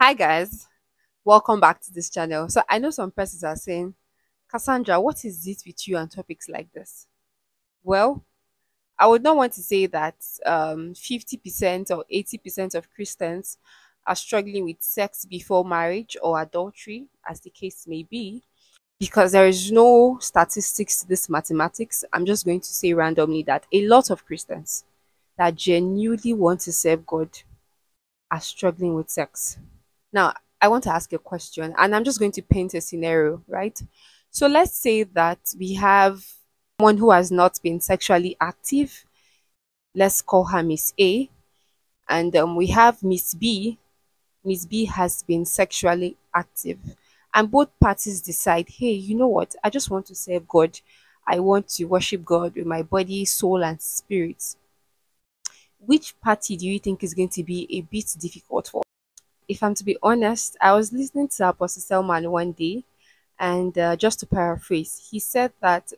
Hi guys, welcome back to this channel. So I know some persons are saying, Cassandra, what is it with you and topics like this? Well, I would not want to say that 50% or 80% of Christians are struggling with sex before marriage or adultery, as the case may be, because there is no statistics to this mathematics. I'm just going to say randomly that a lot of Christians that genuinely want to serve God are struggling with sex. Now, I want to ask a question, and I'm just going to paint a scenario, right? So let's say that we have someone who has not been sexually active. Let's call her Miss A. And we have Miss B. Miss B has been sexually active. And both parties decide, hey, you know what? I just want to serve God. I want to worship God with my body, soul, and spirit. Which party do you think is going to be a bit difficult for? If I'm to be honest, I was listening to Apostle Selman one day, and just to paraphrase, he said that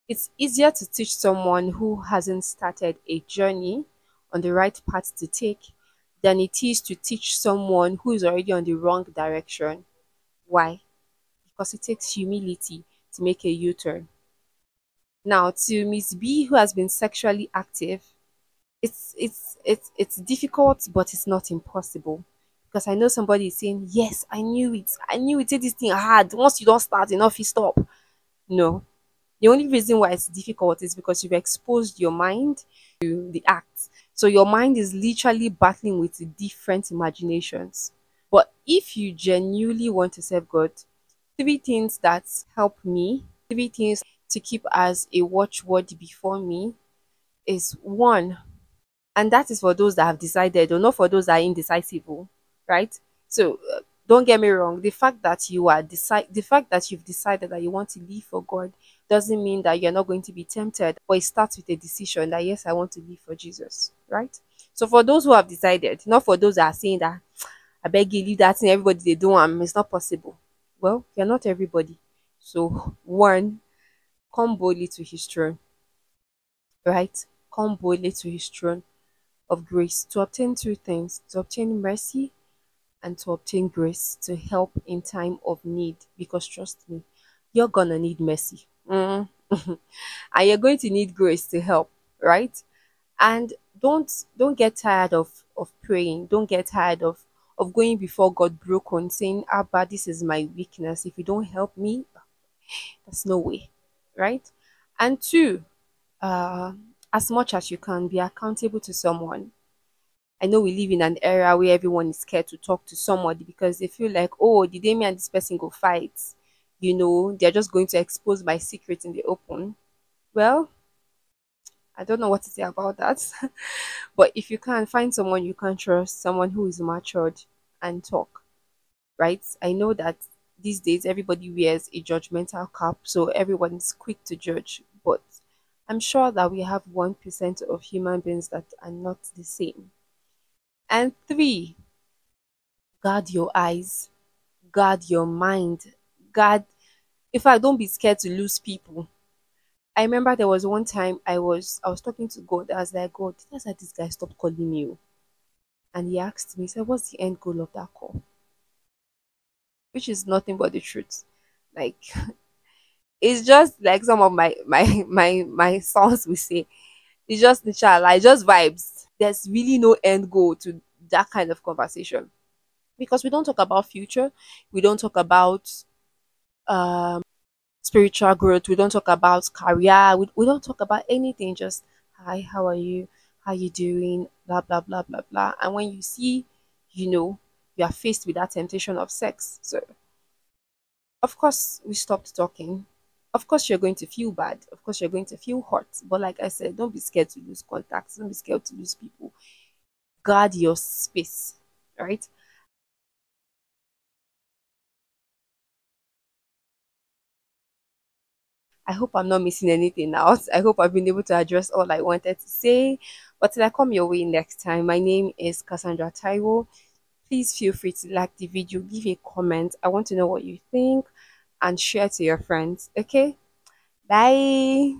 it's easier to teach someone who hasn't started a journey on the right path to take than it is to teach someone who is already on the wrong direction. Why? Because it takes humility to make a U turn. Now, to Miss B, who has been sexually active, it's difficult, but it's not impossible. Because I know somebody is saying, yes, I knew it. I knew it. Say this thing hard. Once you don't start, enough, you stop. No. The only reason why it's difficult is because you've exposed your mind to the act. So your mind is literally battling with different imaginations. But if you genuinely want to serve God, three things that help me, three things to keep as a watchword before me is one, and that is for those that have decided, or not for those that are indecisive, right? So don't get me wrong. The fact that you've decided that you want to live for God doesn't mean that you're not going to be tempted. But it starts with a decision that yes, I want to live for Jesus, right? So for those who have decided, not for those that are saying that I beg you leave that thing, everybody they do, it's not possible. Well, you're not everybody. So one, come boldly to His throne, right? Come boldly to His throne of grace to obtain two things: to obtain mercy and to obtain grace to help in time of need. Because trust me, you're gonna need mercy. And you're going to need grace to help, right? And don't get tired of praying. Don't get tired of going before God broken, saying, Abba, this is my weakness. If you don't help me, there's no way, right? And two, uh, as much as you can, be accountable to someone. I know we live in an era where everyone is scared to talk to somebody because they feel like, oh, did they me and this person go fight? They're just going to expose my secret in the open. Well, I don't know what to say about that. But if you can find someone you can trust, someone who is matured, and talk, right? I know that these days everybody wears a judgmental cap, so everyone is quick to judge. But I'm sure that we have 1% of human beings that are not the same. And three, guard your eyes, guard your mind, guard. In fact, don't be scared to lose people. I remember there was one time I was talking to God. I was like, God, that's why this guy stopped calling you. And he asked me, he said, what's the end goal of that call? Which is nothing but the truth. Like it's just like some of my songs we say. It's just inshallah, it's just vibes. There's really no end goal to that kind of conversation. Because we don't talk about future, we don't talk about um spiritual growth, we don't talk about career, we don't talk about anything, just hi, how are you, how you doing, blah blah blah blah blah. And when you see, you know, you are faced with that temptation of sex, so of course we stopped talking. Of course you're going to feel bad, of course you're going to feel hurt, but like I said, don't be scared to lose contacts, don't be scared to lose people. Guard your space, right? I hope I'm not missing anything out. I hope I've been able to address all I wanted to say. But till I come your way next time, my name is Cassandra Taiwo. Please feel free to like the video, leave a comment. I want to know what you think and share to your friends. Okay? Bye.